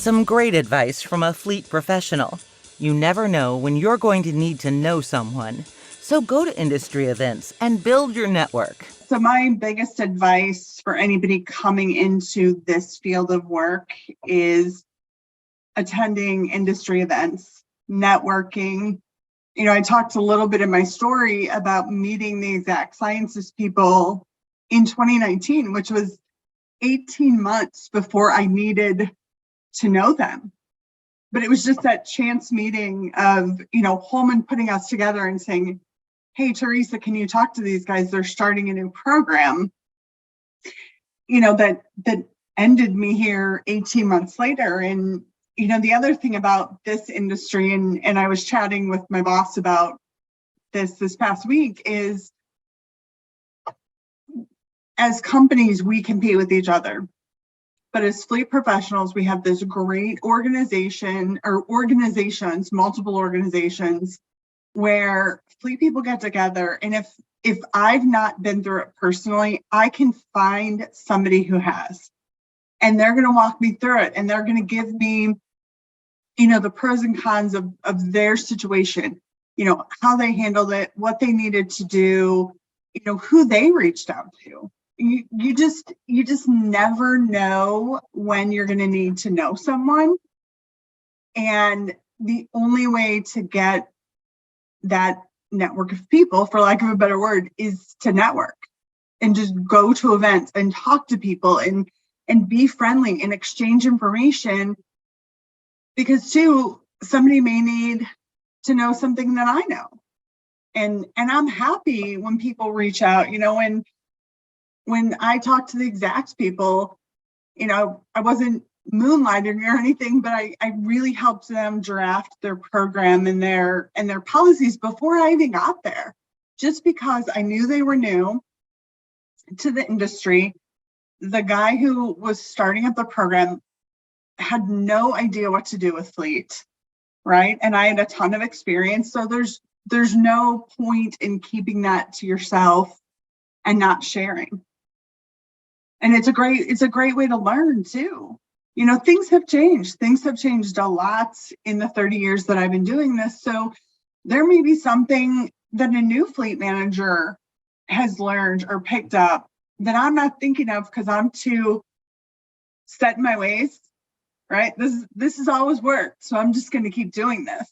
Some great advice from a fleet professional. You never know when you're going to need to know someone. So go to industry events and build your network. So my biggest advice for anybody coming into this field of work is attending industry events, networking. I talked a little bit in my story about meeting the exact sciences people in 2019, which was 18 months before I needed to know them. But it was just that chance meeting of, Holman putting us together and saying, hey, Theresa, can you talk to these guys? They're starting a new program, that ended me here 18 months later. And, the other thing about this industry, and I was chatting with my boss about this past week, is as companies, we compete with each other. But as fleet professionals, we have this great organization or organizations, multiple organizations, where fleet people get together. And if I've not been through it personally, I can find somebody who has. And they're going to walk me through it. And they're going to give me, the pros and cons of their situation, how they handled it, what they needed to do, who they reached out to. You just never know when you're going to need to know someone. And the only way to get that network of people, for lack of a better word, is to network and just go to events and talk to people and be friendly and exchange information. Because too, somebody may need to know something that I know. And I'm happy when people reach out, when I talk to the exact people, I wasn't moonlighting or anything, but I really helped them draft their program and their policies before I even got there, just because I knew they were new to the industry. The guy who was starting up the program had no idea what to do with fleet, right? And I had a ton of experience. So there's no point in keeping that to yourself and not sharing. And it's a great way to learn too. Things have changed. Things have changed a lot in the 30 years that I've been doing this. So there may be something that a new fleet manager has learned or picked up that I'm not thinking of because I'm too set in my ways, right? This has always worked. So I'm just going to keep doing this.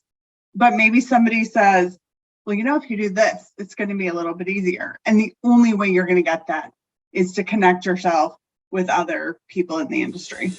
But maybe somebody says, well, if you do this, it's going to be a little bit easier. And the only way you're going to get that is to connect yourself with other people in the industry.